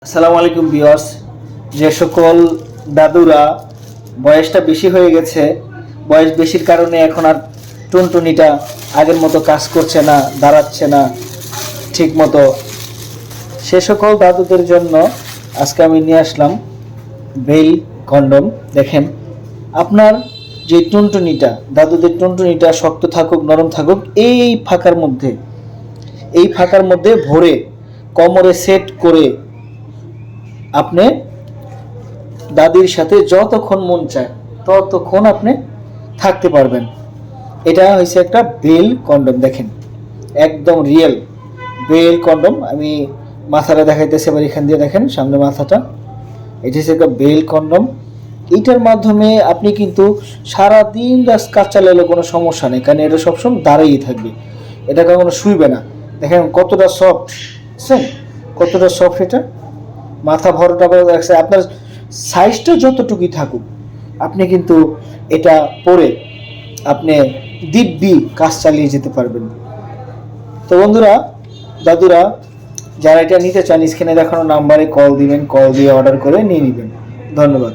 আসসালামু আলাইকুম ভিউয়ার্স। যে সকল দাদুরা বয়সটা বেশি হয়ে গেছে, বয়স বেশির কারণে এখন আর টুনটুনিটা আগের মতো কাজ করছে না, দাঁড়াচ্ছে না ঠিক মতো, সে সকল দাদুদের জন্য আজকে আমি নিয়ে আসলাম বেল কন্ডম। দেখেন, আপনার যে টুনটুনিটা, দাদুদের টুনটুনিটা শক্ত থাকুক নরম থাকুক, এই ফাঁকার মধ্যে ভরে কোমরে সেট করে আপনি দাদির সাথে যতক্ষণ মন চায় ততক্ষণ আপনি থাকতে পারবেন। এটা হয়েছে একটা বেল কন্ডম। দেখেন, একদম রিয়েল বেল কন্ডম। আমি মাথাটা দেখাইতেছি, এবার এখান দিয়ে দেখেন সামনে মাথাটা। এটা হচ্ছে একটা বেল কন্ডম। এইটার মাধ্যমে আপনি কিন্তু সারাদিন কাজ চালালে কোনো সমস্যা নেই, কারণ এটা সবসময় দাঁড়িয়েই থাকবে, এটা কখনো শুইবে না। দেখেন কতটা সফট, বুঝছেন কতটা সফট এটা। মাথা ভরটা রাখছে, আপনার সাইজটা যতটুকুই থাকুক আপনি কিন্তু এটা পরে আপনি দিব্যি কাজ চালিয়ে যেতে পারবেন। তো বন্ধুরা, দাদুরা যারা এটা নিতে চান, স্ক্রিনে দেখানো নাম্বারে কল দিবেন, কল দিয়ে অর্ডার করে নিয়ে নেবেন। ধন্যবাদ।